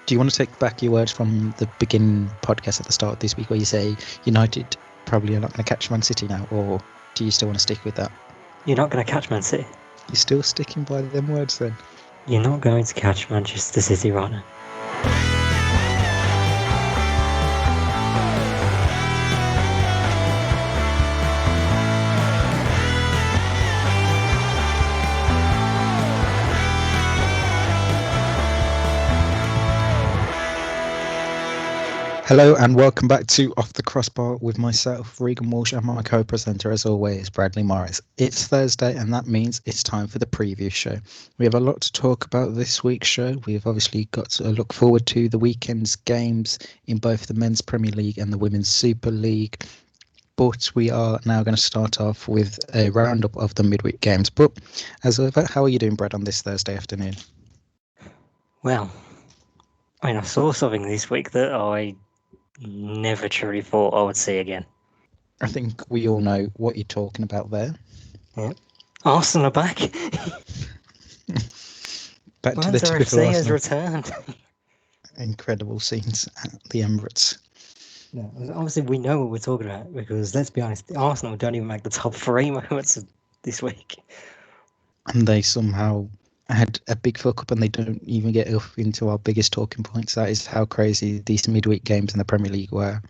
Do you want to take back your words from the beginning podcast at the start of this week where you say United probably are not going to catch Man City now, or do you still want to stick with that? You're not going to catch Man City. You're still sticking by them words then? You're not going to catch Manchester City right now. Hello and welcome back to Off the Crossbar with myself, Regan, Walsh, and my co-presenter as always, Bradley Morris. It's Thursday and that means it's time for the preview show. We have a lot to talk about this week's show. We've obviously got to look forward to the weekend's games in both the Men's Premier League and the Women's Super League. But we are now going to start off with a roundup of the midweek games. But as ever, how are you doing, Brad, on this Thursday afternoon? Well, I saw something this week that I never truly thought I would see again. I think we all know what you're talking about there. Yeah. Arsenal are back. Back to the Manchester typical FC has Arsenal. returned. Incredible scenes at the Emirates. No, obviously we know what we're talking about because let's be honest, Arsenal don't even make the top 3 moments of this week. And they somehow had a big fuck up and they don't even get up into our biggest talking points. That is how crazy these midweek games in the Premier League were.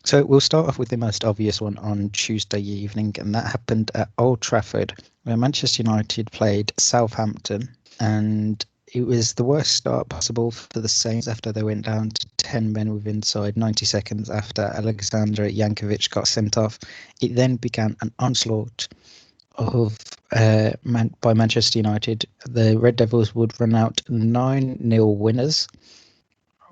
So we'll start off with the most obvious one on Tuesday evening, and that happened at Old Trafford, where Manchester United played Southampton, and it was the worst start possible for the Saints after they went down to 10 men with inside 90 seconds after Alexander Jankovic got sent off. It then began an onslaught by Manchester United. The Red Devils would run out 9-0 winners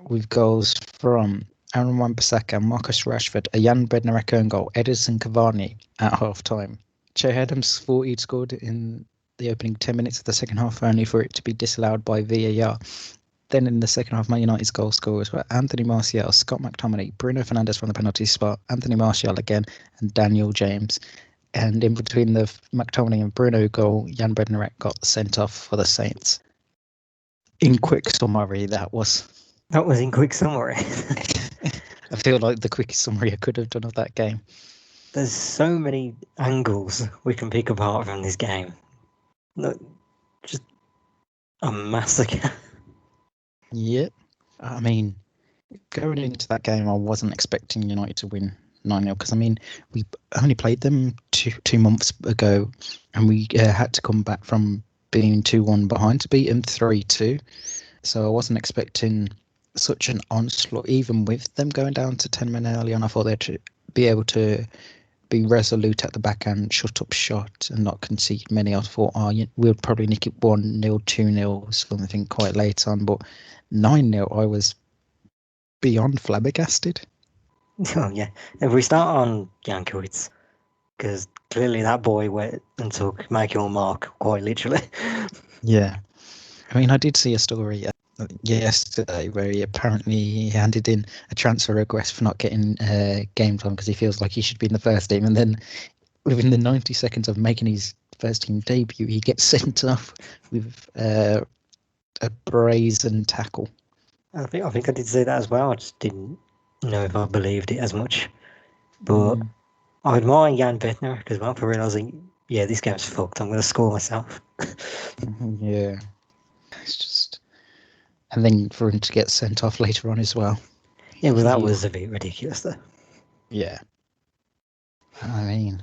with goals from Aaron Wan-Bissaka, Marcus Rashford, a Jan Bednarek own goal, Edinson Cavani at half-time. Che Adams thought he'd scored in the opening 10 minutes of the second half, only for it to be disallowed by VAR. Then in the second half, Man United's goal scorers were Anthony Martial, Scott McTominay, Bruno Fernandes from the penalty spot, Anthony Martial again, and Daniel James. And in between the McTominay and Bruno goal, Jan Bednarek got sent off for the Saints. In quick summary, that was in quick summary. I feel like the quickest summary I could have done of that game. There's so many angles we can pick apart from this game. Look, just a massacre. Yeah. I mean, going into that game, I wasn't expecting United to win 9-0 because, I mean, we only played them two months ago and we had to come back from being 2-1 behind to beat them 3-2. So I wasn't expecting such an onslaught, even with them going down to 10 men early on. I thought they'd be able to be resolute at the back and shut up shot and not concede many. I thought, we'll probably nick it 1-0, 2-0, something quite late on. But 9-0, I was beyond flabbergasted. Oh, yeah. If we start on Jankovic, because clearly that boy went and took Michael Mark, quite literally. Yeah. I mean, I did see a story yesterday where he apparently handed in a transfer request for not getting game time because he feels like he should be in the first team, and then within the 90 seconds of making his first team debut, he gets sent off with a brazen tackle. I think I did say that as well. I just didn't know if I believed it as much. But I admire Jan Bednarek as well for realising, yeah, this game's fucked. I'm going to score myself. Yeah. It's just... And then for him to get sent off later on as well. Yeah, well, that was a bit ridiculous, though. Yeah. I mean,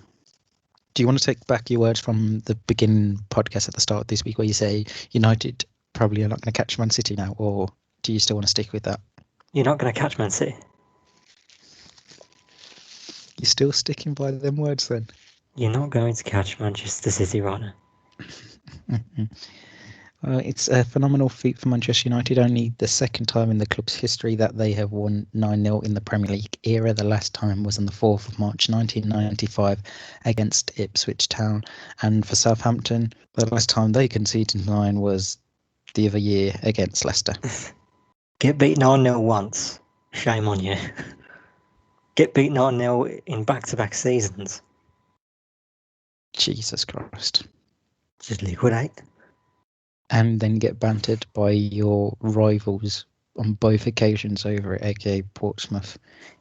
do you want to take back your words from the beginning podcast at the start of this week where you say United probably are not going to catch Man City now, or do you still want to stick with that? You're not going to catch Man City. You're still sticking by them words then? You're not going to catch Manchester City right now. It's a phenomenal feat for Manchester United, only the second time in the club's history that they have won 9-0 in the Premier League era. The last time was on the 4th of March 1995 against Ipswich Town. And for Southampton, the last time they conceded 9 was the other year against Leicester. Get beaten 9-0 once. Shame on you. Get beaten 9-0 in back-to-back seasons. Jesus Christ. Just liquidate. And then get bantered by your rivals on both occasions over at aka Portsmouth,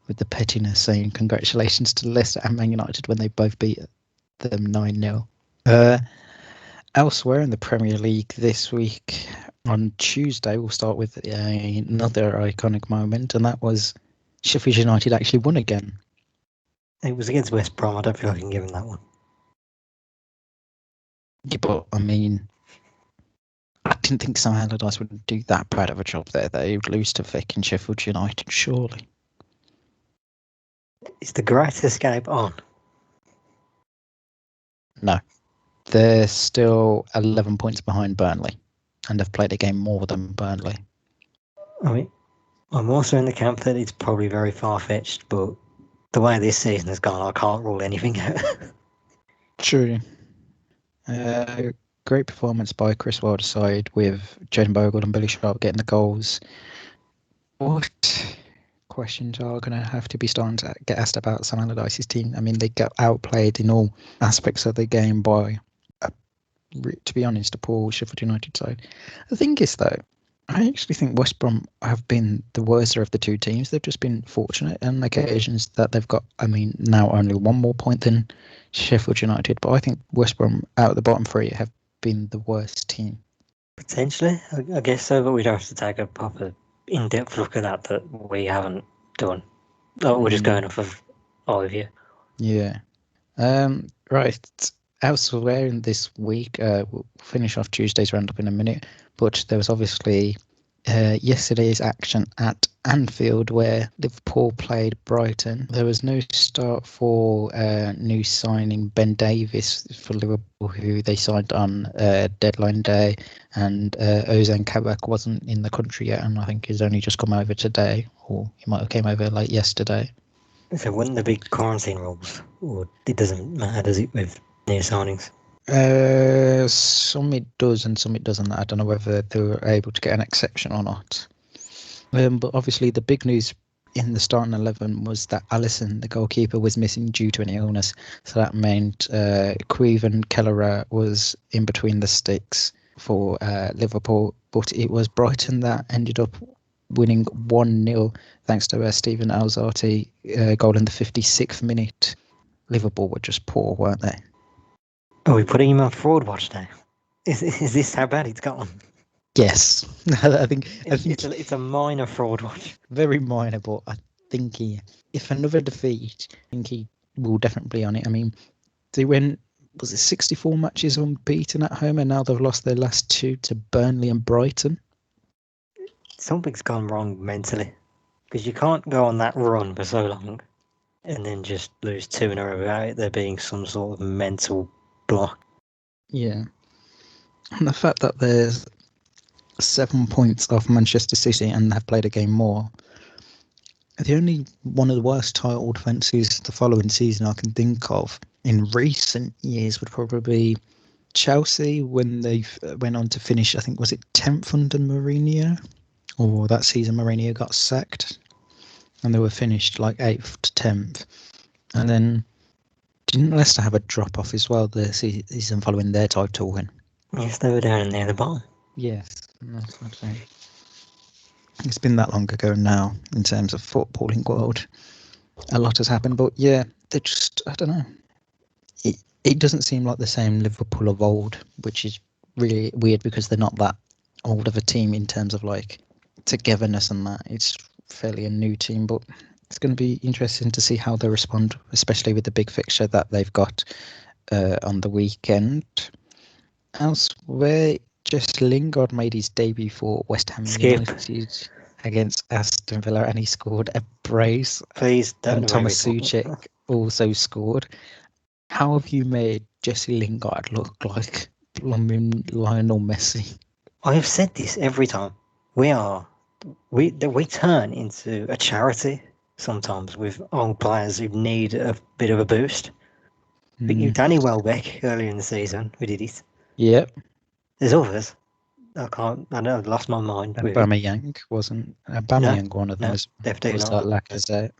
with the pettiness saying congratulations to Leicester and Man United when they both beat them 9-0. Elsewhere in the Premier League this week, on Tuesday, we'll start with another iconic moment, and that was Sheffield United actually won again. It was against West Brom. I don't feel I can give him that one. Yeah, but I mean, I didn't think Sam Allardyce would do that bad of a job there. They would lose to fucking Sheffield United, surely. Is the Great Escape on? No. They're still 11 points behind Burnley, and have played a game more than Burnley. I mean, I'm also in the camp that it's probably very far-fetched, but the way this season has gone, I can't rule anything out. True. Great performance by Chris Wilder's side, with Jaden Bogle and Billy Sharp getting the goals. What questions are going to have to be starting to get asked about Sam Allardyce's team? I mean, they got outplayed in all aspects of the game by, to be honest, a poor Sheffield United side. The thing is, though, I actually think West Brom have been the worser of the two teams. They've just been fortunate on occasions that they've got, I mean, now only one more point than Sheffield United. But I think West Brom, out of the bottom three, have been the worst team. Potentially, I guess so, but we'd have to take a proper in-depth look at that we haven't done. Oh, we're just going off of all of you. Yeah. Right. Elsewhere in this week, we'll finish off Tuesday's roundup in a minute, but there was obviously yesterday's action at Anfield where Liverpool played Brighton. There was no start for new signing Ben Davies for Liverpool, who they signed on deadline day, and Ozan Kabak wasn't in the country yet, and I think he's only just come over today, or he might have came over late yesterday. So wouldn't there be quarantine rules? Or it doesn't matter, does it, with new signings? Some it does and some it doesn't. I don't know whether they were able to get an exception or not. But obviously the big news in the starting 11 was that Alisson, the goalkeeper, was missing due to an illness. So that meant Queven Kelleher was in between the sticks for Liverpool. But it was Brighton that ended up winning 1-0 thanks to Stephen Alzati goal in the 56th minute. Liverpool were just poor, weren't they? Are we putting him on fraud watch now? Is this how bad it's gone? Yes, I think it's a minor fraud watch. Very minor, but I think if another defeat, I think he will definitely be on it. I mean, they went, was it 64 matches unbeaten at home, and now they've lost their last two to Burnley and Brighton. Something's gone wrong mentally, because you can't go on that run for so long and then just lose two in a row without there being some sort of mental block. Yeah, and the fact that there's 7 points off Manchester City and have played a game more. The only one of the worst title defences the following season I can think of in recent years would probably be Chelsea, when they went on to finish, I think, was it 10th under Mourinho? Or that season Mourinho got sacked and they were finished like 8th to 10th. And then didn't Leicester have a drop off as well the season following their title win? Yes, they were down near the bottom. Yes, that's what I'm saying. It's been that long ago now in terms of footballing world. A lot has happened, but yeah, they just, I don't know. It doesn't seem like the same Liverpool of old, which is really weird because they're not that old of a team in terms of like togetherness and that. It's fairly a new team, but it's going to be interesting to see how they respond, especially with the big fixture that they've got on the weekend. Elsewhere, Jesse Lingard made his debut for West Ham United against Aston Villa, and he scored a brace. Please don't. And Thomas Souček also scored. How have you made Jesse Lingard look like Lionel Messi? I have said this every time. We turn into a charity sometimes with old players who need a bit of a boost. Danny Welbeck earlier in the season, we did it. Yep. There's others. I know I've lost my mind. Aubameyang wasn't. Aubameyang one of them was that Lacazette.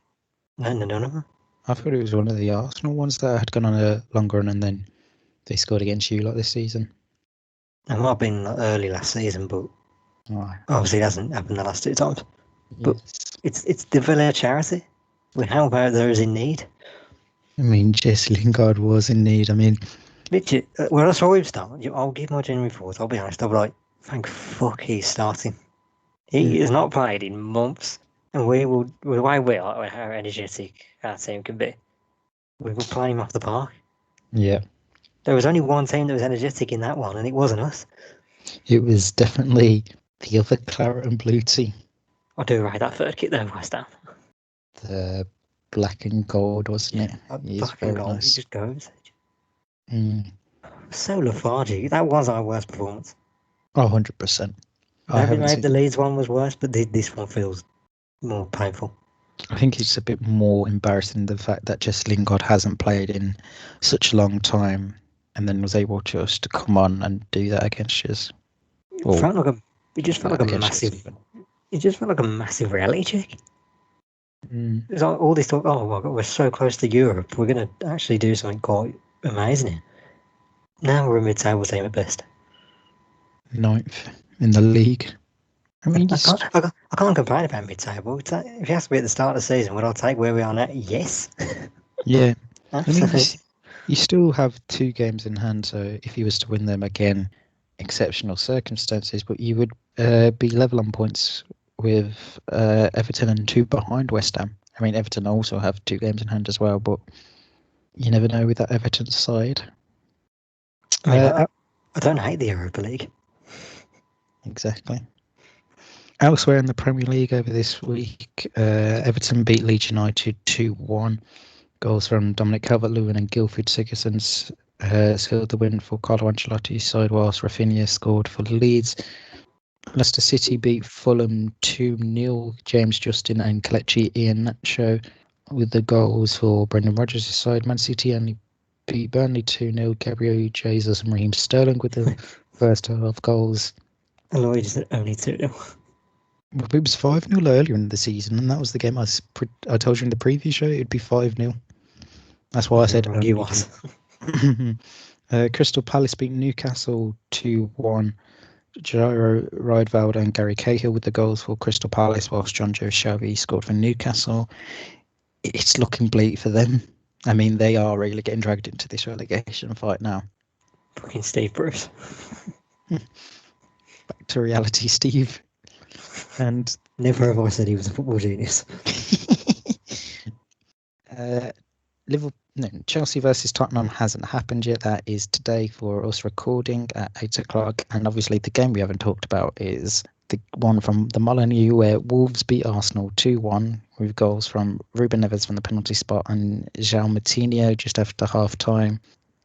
No. I thought it was one of the Arsenal ones that had gone on a longer run and then they scored against you like this season. It might have been early last season, but Oh, Obviously, it hasn't happened the last 2 times. But yes. it's the Villa charity. We help out those in need. I mean, Jesse Lingard was in need. I mean, Literally, when I saw him start, I'll give my genuine thoughts. I'll be honest. I'll be like, thank fuck he's starting. He has not played in months, and we will. The way we are, how energetic our team can be, we will play him off the park. yeah, There was only one team that was energetic in that one, and it wasn't us. it was definitely the other claret and blue team. I do rate that third kit though, West Ham. The black and gold, wasn't it? It is Black and very gold, it nice. just goes. Mm. So lethargic. That was our worst performance. Oh, 100%. I haven't Maybe the seen. Leeds one was worse, but this one feels more painful. I think it's a bit more embarrassing the fact that Jesse Lingard hasn't played in such a long time, and then was able just to come on and do that against us. It felt like it just felt like a against us massive. even. It just felt like a massive reality check. Mm. It's like all this talk. Oh my god, we're so close to Europe. We're gonna actually do something quite amazing here. Now we're a mid-table team at best. 9th in the league. I mean, I can't complain about mid-table. If you asked me at the start of the season, would I take where we are now? Yes. yeah. I mean, Absolutely. you still have 2 games in hand, so if he was to win them again, exceptional circumstances, but you would be level on points with Everton and 2 behind West Ham. I mean, Everton also have 2 games in hand as well, but you never know with that Everton side. I mean, I don't hate the Europa League. Exactly. Elsewhere in the Premier League over this week, Everton beat Leeds United 2-1. Goals from Dominic Calvert-Lewin and Gylfi Sigurdsson sealed the win for Carlo Ancelotti's side, whilst Rafinha scored for Leeds. Leicester City beat Fulham 2-0. James Justin and Kelechi Iheanacho with the goals for Brendan Rodgers' side. Man City only beat Burnley 2-0. Gabriel Jesus and Raheem Sterling with the first half goals. And Lloyd is only 2-0. Well, it was 5-0 earlier in the season, and that was the game I told you in the preview show it'd be 5-0. That's why I said wrong you was. Crystal Palace beat Newcastle 2-1. Jairo Riedwald and Gary Cahill with the goals for Crystal Palace, whilst John Joe Shelby scored for Newcastle. It's looking bleak for them. I mean, they are really getting dragged into this relegation fight now. Fucking Steve Bruce. Back to reality, Steve. And never have I said he was a football genius. Chelsea versus Tottenham hasn't happened yet. That is today for us recording at 8 o'clock. And obviously the game we haven't talked about is the one from the Molineux where Wolves beat Arsenal 2-1 with goals from Ruben Neves from the penalty spot and João Moutinho just after half time.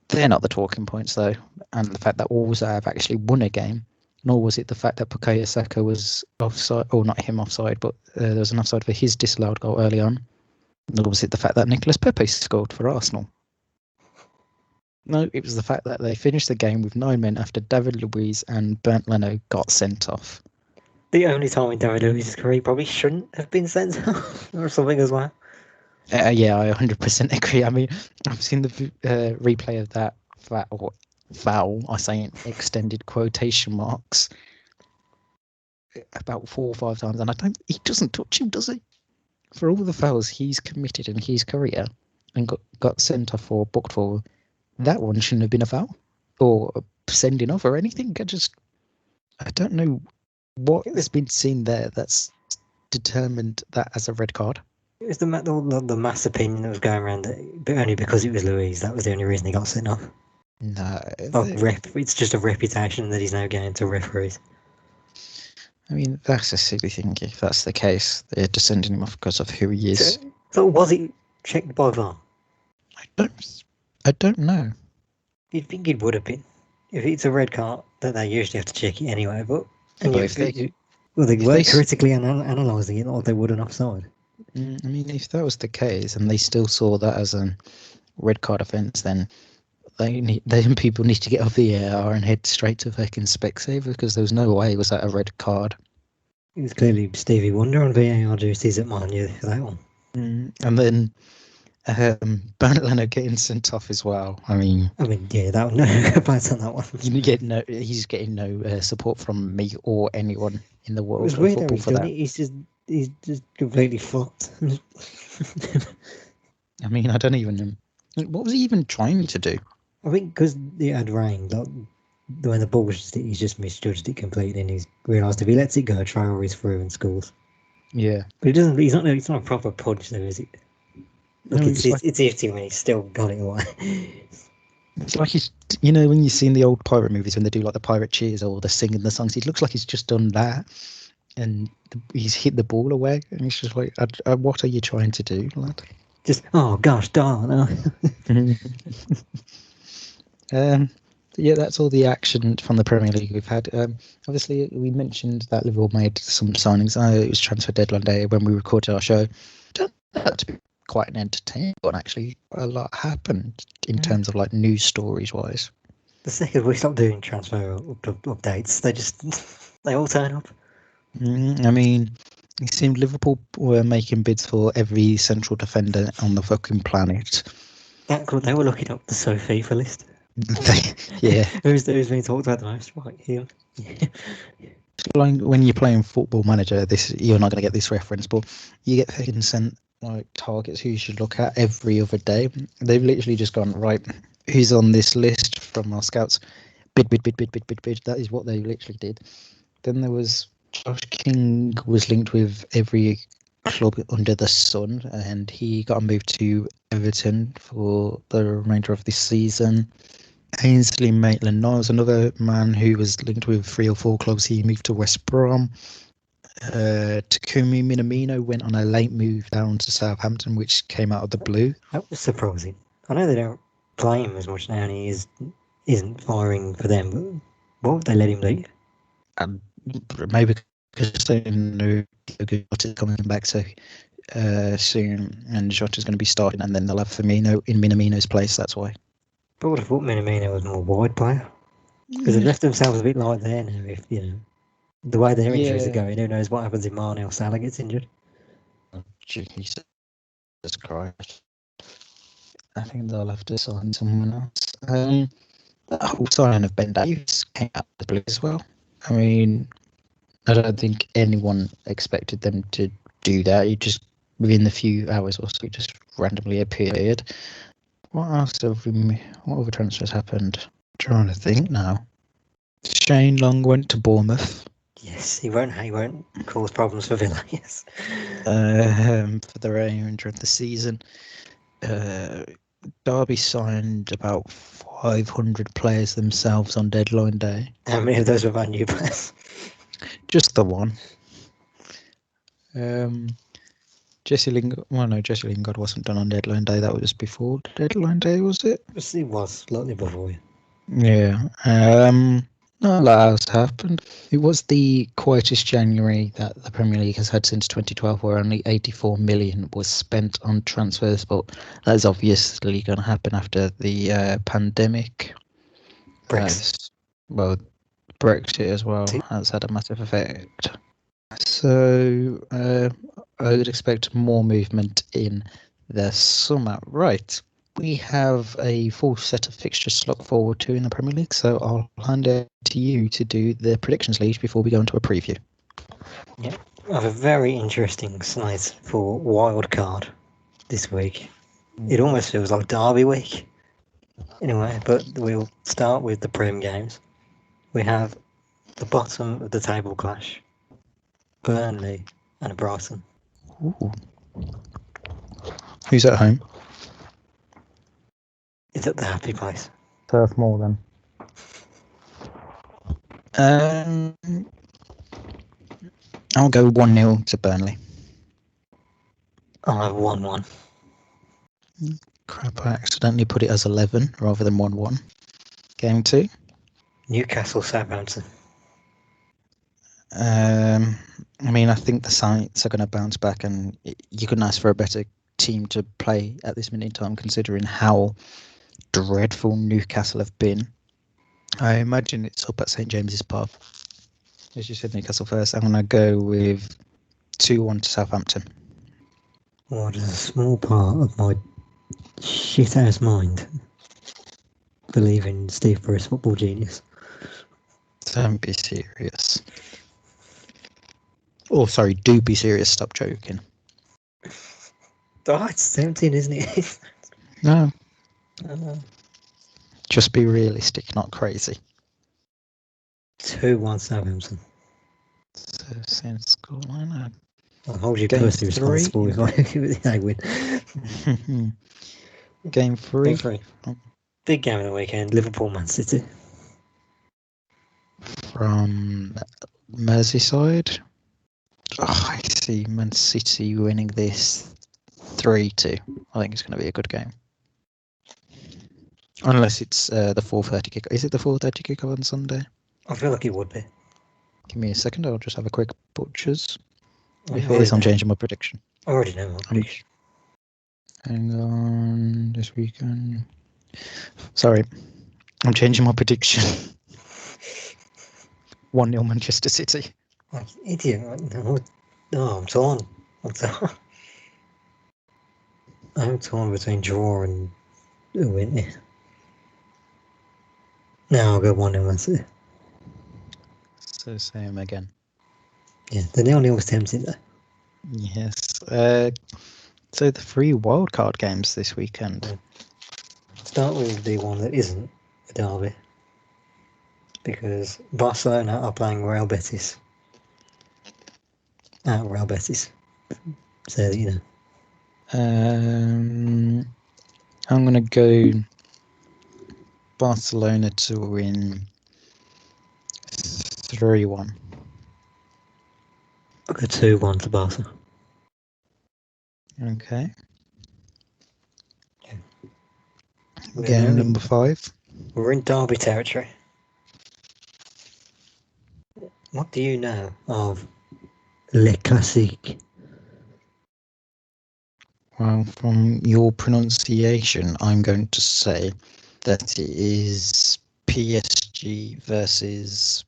They're not the talking points though. And the fact that Wolves have actually won a game, nor was it the fact that Bukayo Saka was offside, or not him offside, but there was an offside for his disallowed goal early on. Nor was it the fact that Nicolas Pepe scored for Arsenal. No, it was the fact that they finished the game with 9 men after David Luiz and Bernd Leno got sent off. The only time in David Luiz's career he probably shouldn't have been sent off or something as well. Yeah, I 100% agree. I mean, I've seen the replay of that foul, I say in extended quotation marks, about 4 or 5 times, and he doesn't touch him, does he? For all the fouls he's committed in his career and got sent off or booked for, that one shouldn't have been a foul or sending off or anything. I don't know what has been seen there that's determined that as a red card. It was the mass opinion that was going around, but only because it was Luiz. That was the only reason he got sent off. No, it's just a reputation that he's now getting to referees. I mean, that's a silly thing if that's the case. They're just sending him off because of who he is. So was it checked by VAR? I don't know. You'd think it would have been. If it's a red card, then they usually have to check it anyway. But if they weren't critically analysing it like they would an offside. I mean, if that was the case and they still saw that as a red card offence, then people need to get off the AR and head straight to fucking Specsavers because there was no way it was that a red card. It was clearly Stevie Wonder on VAR duties at Molineux for that one. And then Bernard Leno getting sent off as well. I mean, yeah, that no complaints on that one. he's getting no support from me or anyone in the It world was of weird how football he's for done that. it. He's just completely fucked. I mean, I don't even know. What was he even trying to do? I think because it had rained, like, when the ball was just, he's just misjudged it completely, and he's realised if he lets it go, Traore's through and scores. Yeah. But he doesn't. He's not. It's not a proper punch, though, is it? Look, No, it's iffy when he's still got it away. it's like he's, you know, when you've seen the old pirate movies when they do like the pirate cheers or the singing the songs, it looks like he's just done that, and he's hit the ball away, and he's just like, "What are you trying to do, lad?" Just gosh darn. Yeah, that's all the action from the Premier League we've had. Obviously, we mentioned that Liverpool made some signings. It was transfer deadline day when we recorded our show. Turned out to be quite an entertaining one, actually. A lot happened in terms of like news stories wise. The second we stop doing transfer updates, they all turn up. I mean, it seemed Liverpool were making bids for every central defender on the fucking planet. They were looking up the FIFA list. Yeah. who's being talked about the most? Right, him. Like when you're playing Football Manager, you're not going to get this reference, but you get fucking sent like targets who you should look at every other day. They've literally just gone, right, who's on this list from our scouts? Bid. That is what they literally did. Then there was Josh King was linked with every club under the sun, and he got a move to Everton for the remainder of this season. Ainsley Maitland-Niles, another man who was linked with 3 or 4 clubs, he moved to West Brom. Takumi Minamino went on a late move down to Southampton, which came out of the blue. That was surprising. I know they don't play him as much now, and he isn't firing for them. But why would they let him leave? Maybe because they knew Jota's coming back so soon, and Jota's going to be starting, and then they'll have Firmino in Minamino's place. That's why. But I would have thought Minamino was a more wide player, because they've left themselves a bit like there now. If the way their injuries are going, who knows what happens if Mane or Salah gets injured? Jesus Christ! I think they'll have to sign someone else. That whole signing of Ben Davies came out of the blue as well. I mean, I don't think anyone expected them to do that. He just within the few hours or so, he just randomly appeared. What else what other transfers happened? I'm trying to think now. Shane Long went to Bournemouth. Yes, he won't cause problems for Villa. Yes. For the remainder of the season. Derby signed about 500 players themselves on deadline day. How many of those were brand new players? Just the one. Jesse Lingard wasn't done on deadline day. That was before deadline day, was it? It was slightly before. Yeah. Not a lot else happened. It was the quietest January that the Premier League has had since 2012, where only 84 million was spent on transfers, but that is obviously going to happen after the pandemic. Brexit. Brexit as well has had a massive effect. So I would expect more movement in the summer. Right. We have a full set of fixtures to look forward to in the Premier League, so I'll hand it to you to do the predictions lead before we go into a preview. Yeah, I have a very interesting slate for wildcard this week. It almost feels like Derby week. Anyway, but we'll start with the Prem games. We have the bottom of the table clash, Burnley and Brighton. Ooh. Who's at home? It's at the happy place. Turf Moor then. I'll go 1-0 to Burnley. I'll have 1-1. Crap, I accidentally put it as 11 rather than 1-1. Game 2. Newcastle Southampton. I mean, I think the Saints are going to bounce back, and you couldn't ask for a better team to play at this minute in time, considering how dreadful Newcastle have been. I imagine it's up at St James's Park. As you said, Newcastle first. I'm going to go with 2-1 to Southampton. Well, there's a small part of my shit-house mind. Believe in Steve Bruce, football genius. Don't be serious. Oh, sorry, do be serious. Stop joking. Oh, it's 17, isn't it? No, uh, just be realistic, not crazy. 2-1 Southampton. So, same scoreline. I'll hold you Game personally 3. responsible if I win. Game 3. Game 3. Big game of the weekend. Liverpool, Man City. From Merseyside. Oh, I see Man City winning this 3-2. I think it's going to be a good game. Unless it's the 4:30 kick. Is it the 4:30 kick on Sunday? I feel like it would be. Give me a second. I'll just have a quick butchers. I If it is, I'm changing my prediction. I already know my prediction. Hang on. This weekend. Sorry. I'm changing my prediction. 1-0 Manchester City. Oh, idiot. No, I'm torn. I'm torn between draw and a win. No, I'll go 1-0 Man City. So same again. Yeah, the 0-0 was tempting though. Yes. So the 3 wildcard games this weekend. Start with the one that isn't a derby. Because Barcelona are playing Real Betis. Real Betis. So, you know. I'm going to go Barcelona to win 3-1. I'll go 2-1 to Barca. Okay. Yeah. Game number 5. We're in derby territory. What do you know of Le Classique? Well, from your pronunciation, I'm going to say that it is PSG versus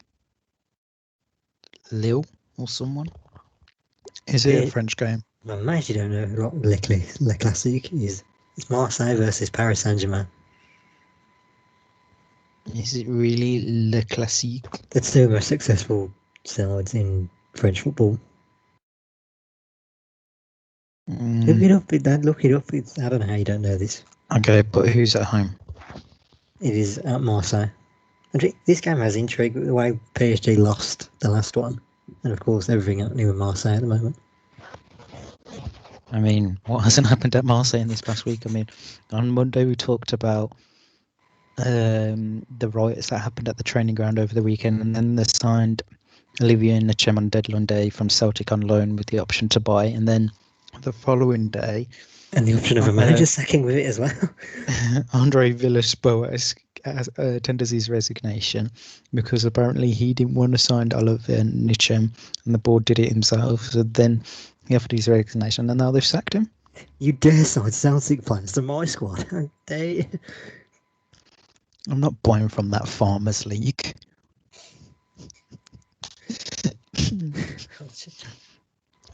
Lille or someone. Is it a French game? I'm amazed you don't know what Le Classique is. It's Marseille versus Paris Saint-Germain. Is it really Le Classique? That's the most successful sides in French football. Look it up, Dad. Look it up. I don't know how you don't know this. Okay, but who's at home? It is at Marseille. And this game has intrigue with the way PSG lost the last one. And of course, everything happening with Marseille at the moment. I mean, what hasn't happened at Marseille in this past week? I mean, on Monday we talked about the riots that happened at the training ground over the weekend, and then they signed Olivier Ntchem on deadline day from Celtic on loan with the option to buy, and then the following day... And the option of a manager sacking with it as well. Andre Villas-Boas tenders his resignation because apparently he didn't want to sign Olivier Ntchem, and the board did it himself. So then he offered his resignation, and now they've sacked him. You dare sign Celtic players to my squad? How dare you? I'm not buying from that Farmers League.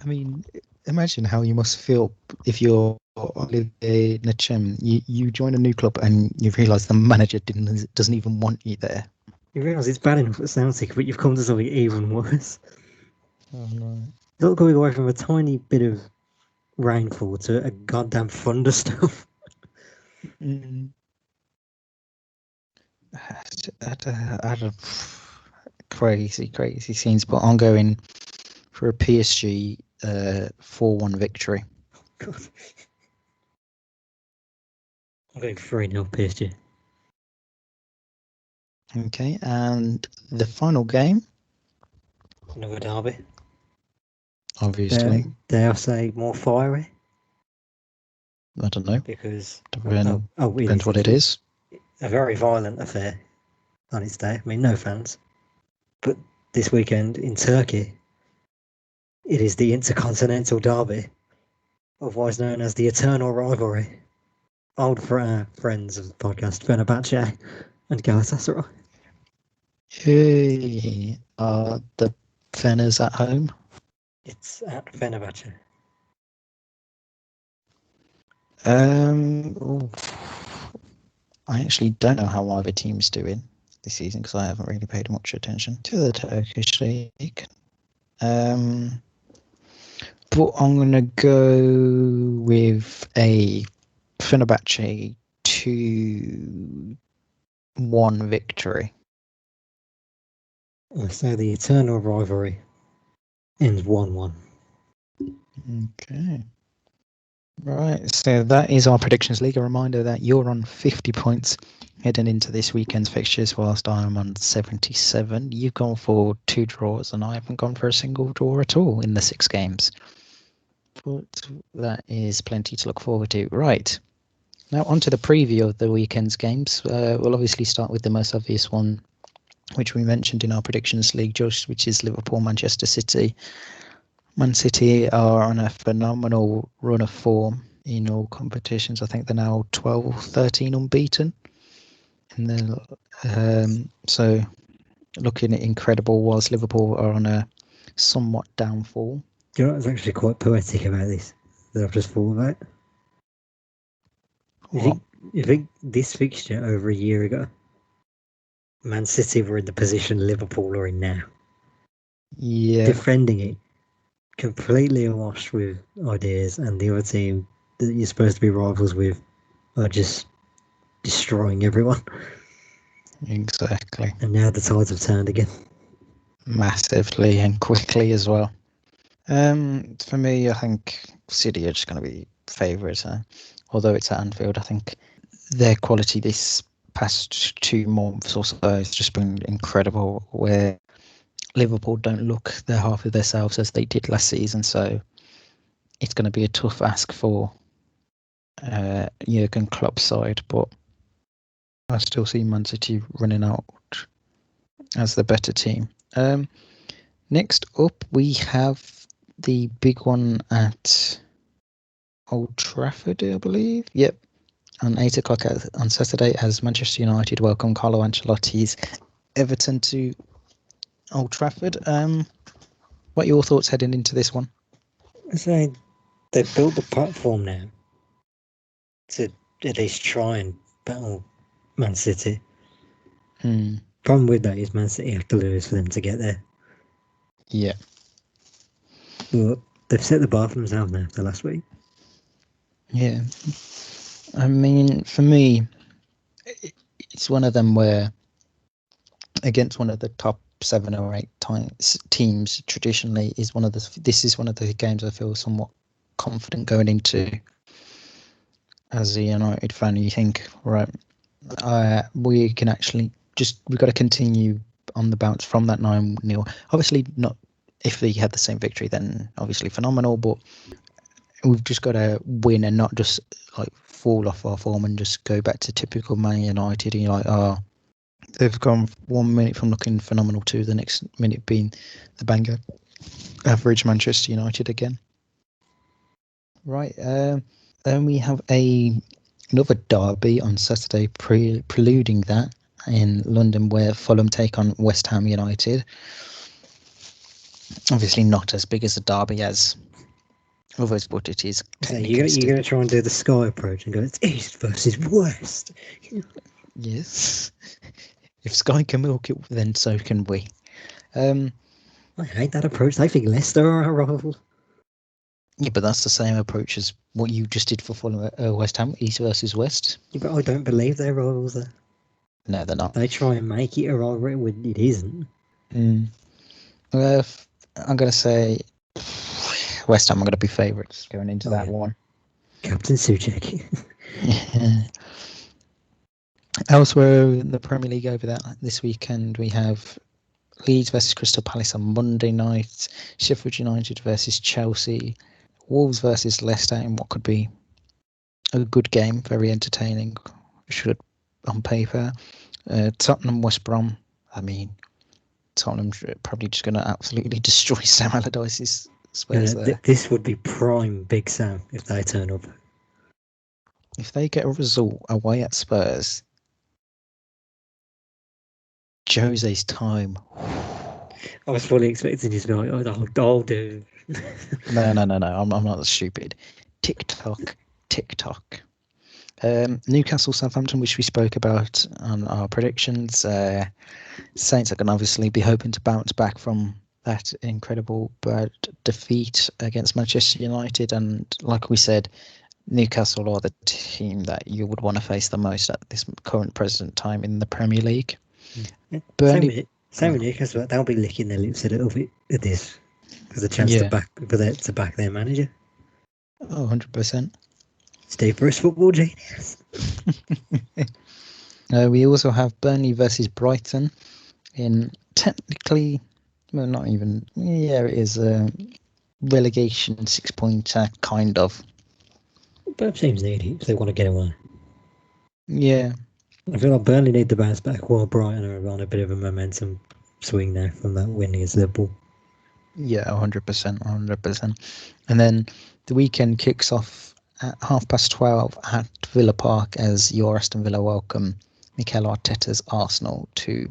I mean, imagine how you must feel if you're Olivier Ntchem. You join a new club and you realise the manager doesn't even want you there. You realise it's bad enough at Celtic, but you've come to something even worse. Oh no! It's all going away from a tiny bit of rainfall to a goddamn thunderstorm. Crazy scenes, but I'm going for a PSG 4-1 victory. God. I'm going 3-0 PSG. Okay, and the final game? Another derby. Obviously. Dare I say more fiery? I don't know. Because Depends what it is. A very violent affair on its day. I mean, no fans. But this weekend in Turkey, it is the Intercontinental Derby, otherwise known as the Eternal Rivalry. Old friends of the podcast, Fenerbahce and Galatasaray. Hey, are the Fenners at home? It's at Fenerbahce. Ooh, I actually don't know how either team's doing this season because I haven't really paid much attention to the Turkish league. But I'm going to go with a Fenerbahce 2-1 victory. I say the eternal rivalry ends 1-1. Okay. Right, so that is our predictions league. A reminder that you're on 50 points heading into this weekend's fixtures, whilst I'm on 77. You've gone for 2 draws, and I haven't gone for a single draw at all in the 6 games. But that is plenty to look forward to. Right, now on to the preview of the weekend's games. We'll obviously start with the most obvious one, which we mentioned in our predictions league, just which is Liverpool-Manchester City. Man City are on a phenomenal run of form in all competitions. I think they're now 12-13 unbeaten. And so looking incredible, whilst Liverpool are on a somewhat downfall. Do you know what's actually quite poetic about this that I've just thought about? You think this fixture over a year ago, Man City were in the position Liverpool are in now? Yeah. Defending it, completely awash with ideas, and the other team that you're supposed to be rivals with are just destroying everyone. Exactly. And now the tides have turned again. Massively and quickly as well. For me, I think City are just going to be favourites. Although it's at Anfield, I think their quality this past 2 months or so has just been incredible, where Liverpool don't look their half of themselves as they did last season. So it's going to be a tough ask for Jurgen Klopp's side, but I still see Man City running out as the better team. Next up, we have the big one at Old Trafford, I believe. Yep. On 8 o'clock on Saturday, as Manchester United welcome Carlo Ancelotti's Everton to Old Trafford. What are your thoughts heading into this one? I say they've built the platform now to at least try and battle Man City. Problem with that is Man City have to lose for them to get there. Yeah. But they've set the bar for themselves now after last week. Yeah. I mean, for me, it's one of them where against one of the top 7 or 8 teams traditionally this is one of the games I feel somewhat confident going into. As a United fan, you think, right, we can actually we've got to continue on the bounce from that 9-0. Obviously, not if they had the same victory, then obviously phenomenal, but we've just got to win and not just like fall off our form and just go back to typical Man United. And you're like, they've gone 1 minute from looking phenomenal to the next minute being the banger average Manchester United again. Right. Then we have another derby on Saturday, preluding that in London, where Fulham take on West Ham United. Obviously, not as big as a derby as others, but it is. So you're going to try and do the Sky approach and go, it's East versus West. Yes. If Sky can milk it, then so can we. I hate that approach. I think Leicester are our rival. Yeah, but that's the same approach as what you just did for Fulham, West Ham, East versus West. Yeah, but I don't believe they're rivals there. No, they're not. They try and make it a rivalry when it isn't. I'm going to say West Ham are going to be favourites going into that one. Captain Souček. Yeah. Elsewhere in the Premier League over that this weekend, we have Leeds versus Crystal Palace on Monday night, Sheffield United versus Chelsea, Wolves versus Leicester in what could be a good game, very entertaining, should on paper. Tottenham West Brom. I mean, Tottenham's probably just going to absolutely destroy Sam Allardyce's Spurs there. This would be prime Big Sam if they turn up. If they get a result away at Spurs, Jose's time. I was fully expecting you to be like, I'll do. No. I'm not stupid. TikTok TikTok. Newcastle, Southampton, which we spoke about on our predictions. Saints are going to obviously be hoping to bounce back from that incredible bad defeat against Manchester United. And like we said, Newcastle are the team that you would want to face the most at this current present time in the Premier League. Yeah. Burnley, Same with Newcastle. They'll be licking their lips a little bit at this. There's a chance Yeah. to back their manager. Oh, 100%. Steve Bruce, football genius. We also have Burnley versus Brighton in technically, well, not even, yeah, it is a relegation 6-pointer, kind of. Both teams need it if they want to get away. Yeah. I feel like Burnley need to bounce back while Brighton are on a bit of a momentum swing there from that win against Liverpool. Yeah, 100%. And then the weekend kicks off at 12:30 at Villa Park as your Aston Villa welcome Mikel Arteta's Arsenal to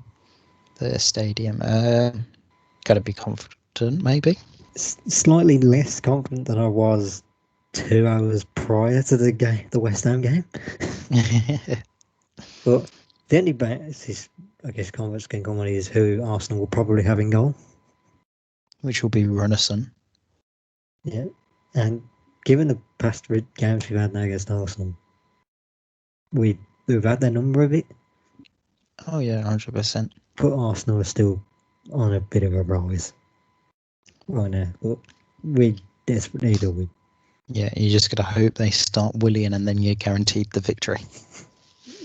the stadium. Got to be confident, maybe. Slightly less confident than I was 2 hours prior to the West Ham game. But the only basis, I guess, confidence can come on is who Arsenal will probably have in goal. Which will be Runnison. Yeah. And given the past games we've had now against Arsenal, we've had their number a bit. Oh, yeah, 100%. But Arsenal are still on a bit of a rise right now. But we desperately need a win. Yeah, you just got to hope they start willing and then you're guaranteed the victory.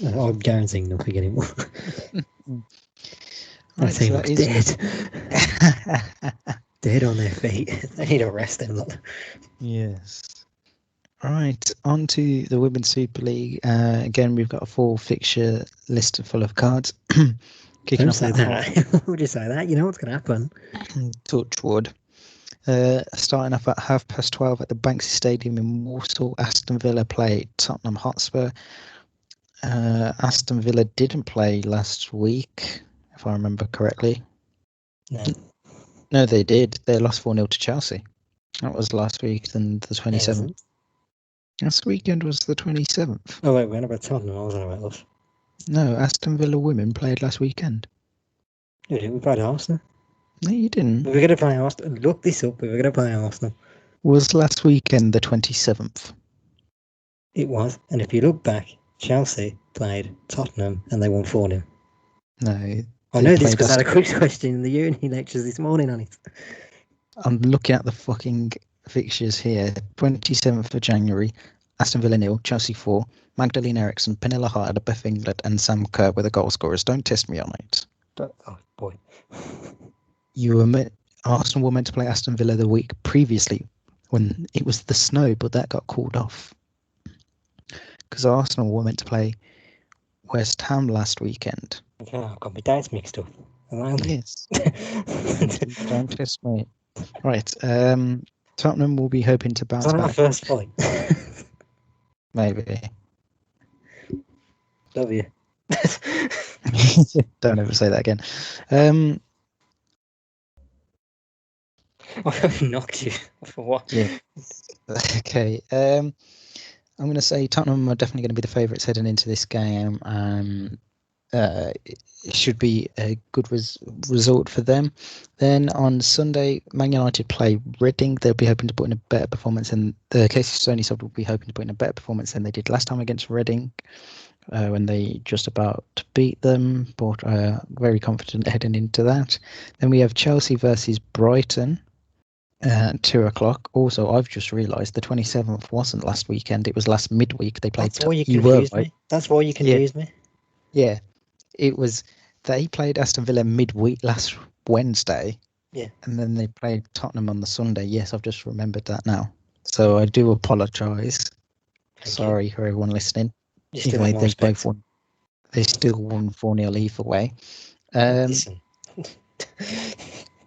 I'm guaranteeing nothing anymore. Right, That team so looks dead. Dead on their feet. They need to rest them. Yes. Right, on to the Women's Super League. Again, we've got a full fixture list full of cards. Don't say that. Would you say that? You know what's going to happen. Touch wood. Starting off at 12:30 at the Banksy Stadium in Warsaw, Aston Villa play Tottenham Hotspur. Aston Villa didn't play last week, if I remember correctly. No, they did. They lost 4-0 to Chelsea. That was last week, then the 27th. Last weekend was the 27th. Oh, wait, we're not about Tottenham. I wasn't about us. No, Aston Villa women played last weekend. We played Arsenal. No, you didn't. We were going to play Arsenal. Look this up. We were going to play Arsenal. Was last weekend the 27th? It was. And if you look back, Chelsea played Tottenham and they won 4-0. No. I know this because I had a quiz question in the uni lectures this morning on it. I'm looking at the fucking fixtures here. 27th of January, Aston Villa 0, Chelsea 4, Magdalene Eriksson, Pernilla Harder, Beth England and Sam Kerr were the goal scorers. Don't test me on it. Oh, boy. Arsenal were meant to play Aston Villa the week previously when it was the snow, but that got called off. Because Arsenal were meant to play West Ham last weekend. Okay, I've got my dates mixed up. Yes. Don't test me. Right. Tottenham will be hoping to bounce back. Our first point. Maybe. Love you. Don't ever say that again. I knocked you for what? Yeah. Okay. I'm going to say Tottenham are definitely going to be the favourites heading into this game. It should be a good result for them. Then on Sunday, Man United play Reading. They'll be hoping to put in a better performance, and the Casey Stoney will be hoping to put in a better performance than they did last time against Reading, when they just about beat them. But very confident heading into that. Then we have Chelsea versus Brighton. 2:00. Also, I've just realised the 27th wasn't last weekend. It was last midweek. They played. That's why you confused me. That's why you confused me. Yeah, it was. They played Aston Villa midweek last Wednesday. Yeah. And then they played Tottenham on the Sunday. Yes, I've just remembered that now. So I do apologise. Sorry for everyone listening. Either way, they both won. They still won 4-0 either way. Listen.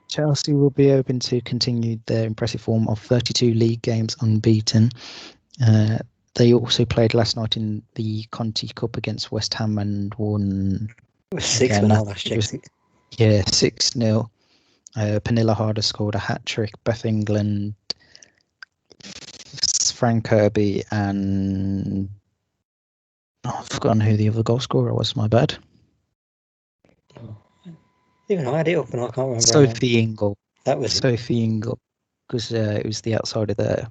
Chelsea will be open to continue their impressive form of 32 league games unbeaten. They also played last night in the Conti Cup against West Ham and won. It was 6-0 last Chelsea. Yeah, 6-0. Pernilla Harder scored a hat-trick. Beth England Frank Kirby and I've forgotten who the other goal scorer was. My bad. Even I had it up and I can't remember. Sophie Ingle. That was Sophie Ingle, because it was the outside of the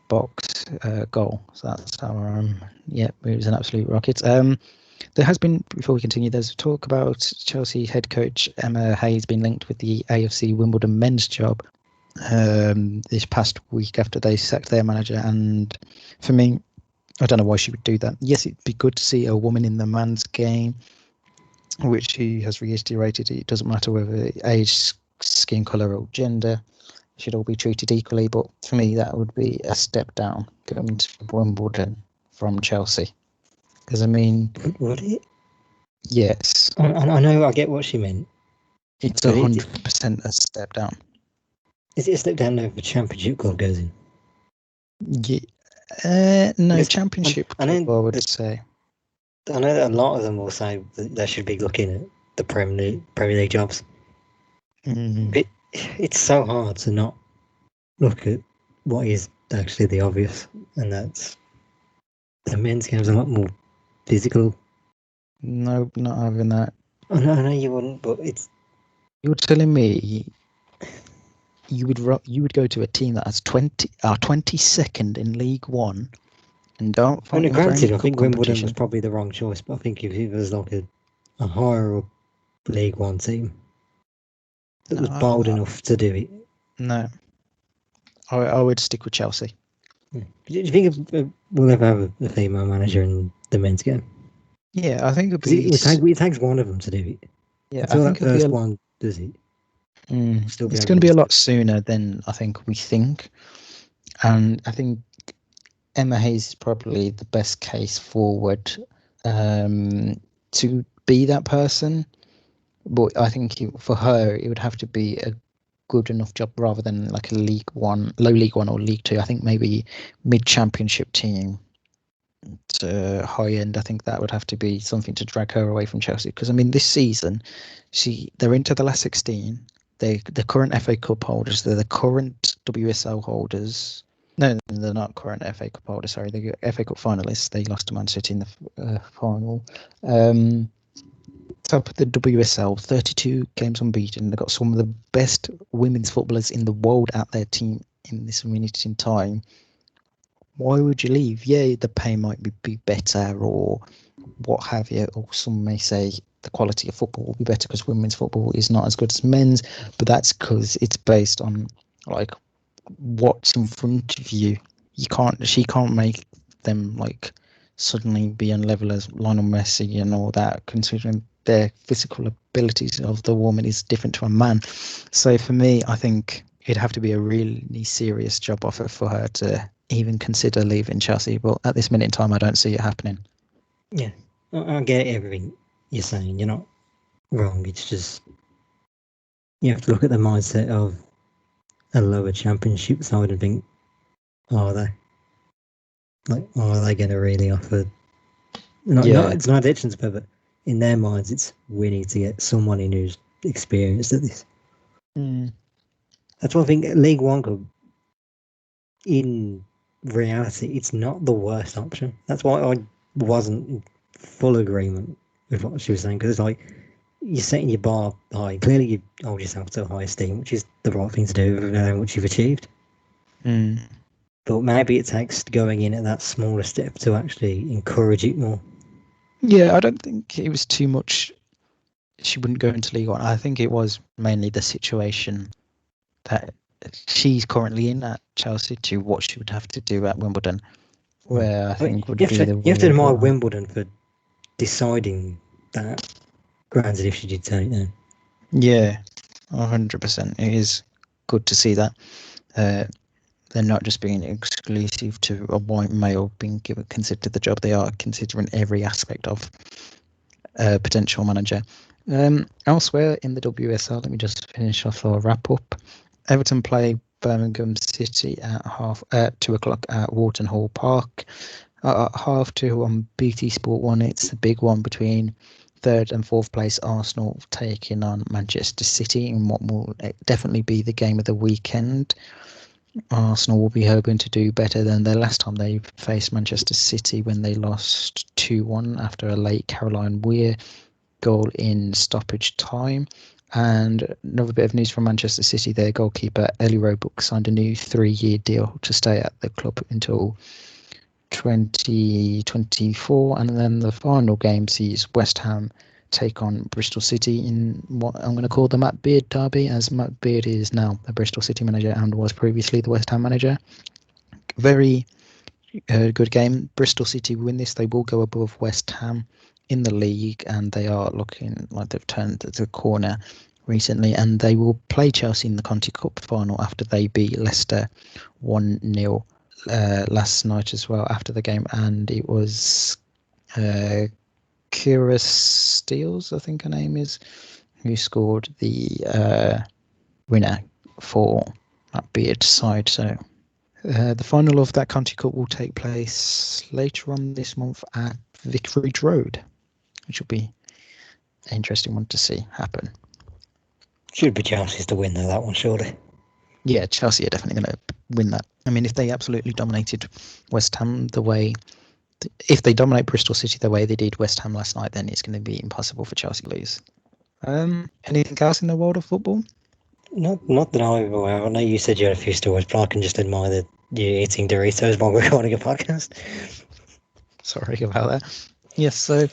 box goal. So that's how. Yeah, it was an absolute rocket. There has been, before we continue, there's talk about Chelsea head coach Emma Hayes being linked with the AFC Wimbledon men's job this past week after they sacked their manager. And for me, I don't know why she would do that. Yes, it'd be good to see a woman in the man's game, which she has reiterated. It doesn't matter whether age, skin colour or gender, should all be treated equally. But for me, that would be a step down going to Wimbledon from Chelsea. Because, I mean... Would it? Yes. I know, I get what she meant. It's 100% a step down. Is it a step down if the Championship club goes in? Yeah. No, because Championship club, I would say. I know that a lot of them will say that they should be looking at the Premier League jobs. But it's so hard to not look at what is actually the obvious, and that's the men's game's a lot more physical. No, not having that. I know you wouldn't, but it's... You're telling me you would go to a team that has 22nd in League One and don't fight for granted, I think Wimbledon was probably the wrong choice, but I think if it was like a higher up League One team that was bold enough to do it. No. I would stick with Chelsea. Do you think we'll ever have a female manager in the men's game? Yeah, I think it takes one of them to do it. Yeah, I think the first one does it. It's going to be a lot sooner than I think we think. And I think Emma Hayes is probably the best case forward to be that person. But I think for her, it would have to be a good enough job rather than like a low League One or League Two. I think maybe mid-championship team to high end. I think that would have to be something to drag her away from Chelsea. Because I mean, this season, they're into the last 16. They're the current FA Cup holders. They're the current WSL holders. No, they're not current FA Cup holders. Sorry, they're FA Cup finalists. They lost to Man City in the final. Top of the WSL, 32 games unbeaten. They've got some of the best women's footballers in the world at their team in this minute in time. Why would you leave? Yeah, the pay might be better or what have you, or some may say the quality of football will be better because women's football is not as good as men's, but that's because it's based on like what's in front of you. She can't make them like suddenly be on level as Lionel Messi and all that, considering their physical abilities of the woman is different to a man. So for me, I think it'd have to be a really serious job offer for her to even consider leaving Chelsea. But at this minute in time, I don't see it happening. Yeah, I get everything you're saying. You're not wrong. It's just you have to look at the mindset of a lower championship side and think, are they going to really offer? It's not addiction to pay, but in their minds, it's we need to get someone in who's experienced at this. That's one thing. League One club, in reality, it's not the worst option. That's why I wasn't in full agreement with what she was saying, because it's like you're setting your bar high. Clearly, you hold yourself to a high esteem, which is the right thing to do with what you've achieved. But maybe it takes going in at that smaller step to actually encourage it more. Yeah, I don't think it was too much. She wouldn't go into League One. I think it was mainly the situation that she's currently in at Chelsea to what she would have to do at Wimbledon, where I think would be the way. You have to admire Wimbledon for deciding that. Granted, if she did turn it down. Yeah, 100%. It is good to see that. They're not just being exclusive to a white male being considered the job. They are considering every aspect of a potential manager. Elsewhere in the WSL, let me just finish off our wrap up. Everton play Birmingham City at 2:00 at Wharton Hall Park. At 2:30 on BT Sport 1, it's the big one between third and fourth place Arsenal taking on Manchester City in what will definitely be the game of the weekend. Arsenal will be hoping to do better than the last time they faced Manchester City when they lost 2-1 after a late Caroline Weir goal in stoppage time. And another bit of news from Manchester City, their goalkeeper Ellie Roebuck signed a new 3-year deal to stay at the club until 2024. And then the final game sees West Ham take on Bristol City in what I'm going to call the Matt Beard derby, as Matt Beard is now the Bristol City manager and was previously the West Ham manager. Very good game. Bristol City win this, they will go above West Ham in the league, and they are looking like they've turned the corner recently, and they will play Chelsea in the Conti Cup final after they beat Leicester 1-0 last night as well after the game, and it was Kira Steels, I think her name is, who scored the winner for that Beard side. So the final of that County Cup will take place later on this month at Vicarage Road, which will be an interesting one to see happen. Should be Chelsea's to win though, that one, surely. Yeah, Chelsea are definitely going to win that. I mean, if they absolutely dominated West Ham the way, if they dominate Bristol City the way they did West Ham last night, then it's going to be impossible for Chelsea to lose. Anything else in the world of football? Not that I'm aware of. I know you said you had a few stories, but I can just admire that you're eating Doritos while we're recording a podcast. Sorry about that. Yes, so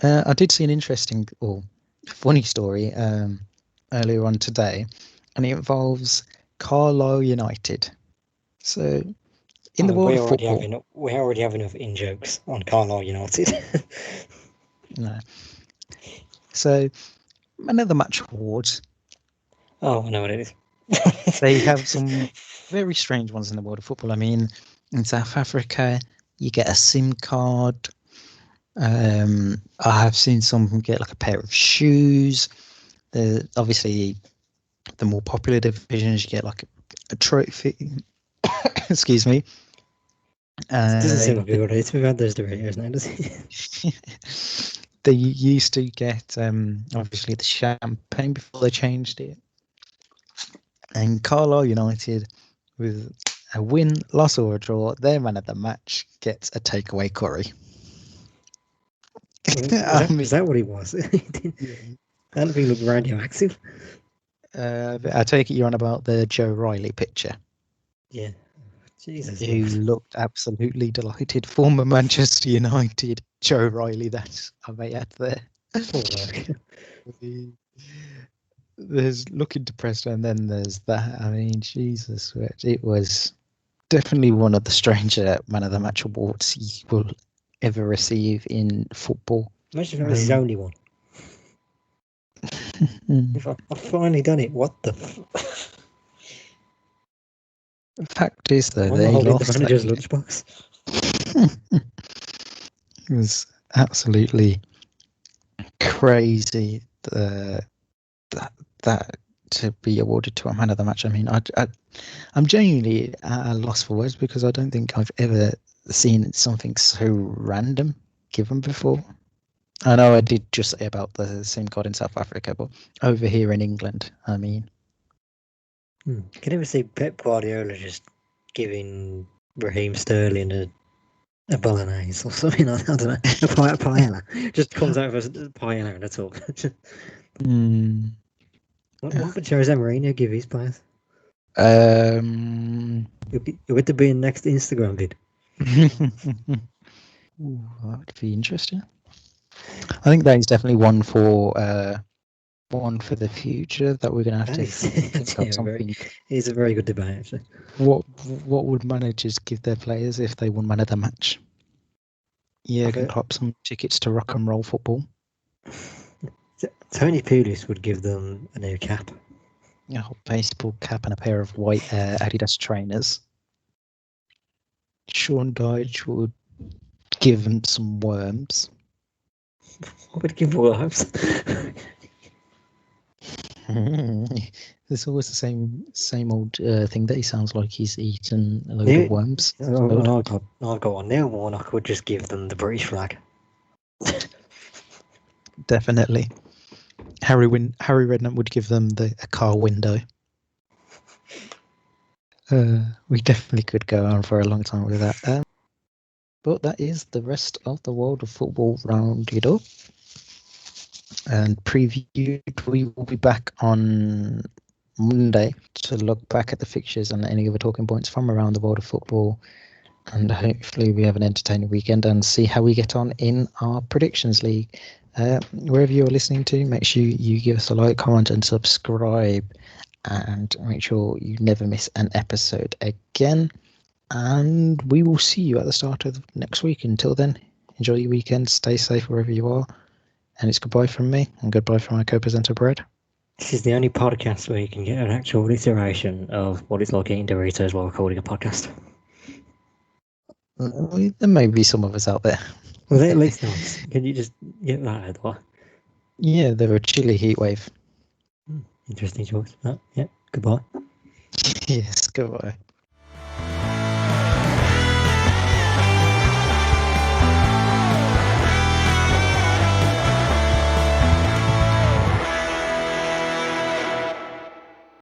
I did see an interesting or funny story earlier on today, and it involves Carlisle United. So in the world of football, we already have enough in jokes on Carlisle United. no. So Man of the Match awards. Oh, I know what it is. They have some very strange ones in the world of football. I mean, in South Africa, you get a SIM card. I have seen some get like a pair of shoes. Obviously, the more popular divisions, you get like a trophy. Excuse me. It doesn't seem like a good idea. We've had those Doritos now, does it? They used to get obviously the champagne before they changed it. And Carlisle United, with a win, loss, or a draw, their man of the match gets a takeaway curry. Is that what he was? That thing looked radioactive. I take it you're on about the Joe Riley picture. Yeah. Jesus. Who looked absolutely delighted. Former Manchester United Joe Riley, that's I may add there. There's looking depressed, and then there's that. I mean, Jesus, it was definitely one of the stranger man of the match awards he will ever receive in football. Imagine if it was his only one. If I've finally done it, what the The fact is, though, they lost the manager's lunchbox. It was absolutely crazy that to be awarded to a man of the match. I mean, I'm genuinely at a loss for words because I don't think I've ever seen something so random given before. I know I did just say about the SIM card in South Africa, but over here in England, I mean. Can you ever see Pep Guardiola just giving Raheem Sterling a bolognese or something? I don't know, a paella. Just comes out of a paella and that's all. What would Jose Mourinho give his players? It would be in next Instagram vid. Ooh, that would be interesting. I think that is definitely one for the future that we're going to have to think of something. It's a very good debate, actually. What would managers give their players if they won man of the match? Jurgen Klopp some tickets to rock and roll football. Tony Pulis would give them a new cap. A baseball cap and a pair of white Adidas trainers. Sean Dyche would give them some worms. I would give worms. There's always the same old thing that he sounds like he's eaten a load of worms. I've got one. Neil Warnock would just give them the British flag. Definitely. Harry Redknapp would give them a car window. We definitely could go on for a long time with that. But that is the rest of the world of football rounded up and previewed. We will be back on Monday to look back at the fixtures and any other talking points from around the world of football. And hopefully we have an entertaining weekend and see how we get on in our predictions league. Wherever you're listening to, make sure you give us a like, comment, and subscribe, and make sure you never miss an episode again. And we will see you at the start of next week. Until then, enjoy your weekend, stay safe wherever you are, and it's goodbye from me and goodbye from my co-presenter Brad. This is the only podcast where you can get an actual iteration of what it's like eating Doritos while recording a podcast. There may be some of us out there. Well, they're at least nice. Can you just get that out of the way? Yeah, they're a chilly heat wave. Interesting choice. Yeah, goodbye. Yes, goodbye.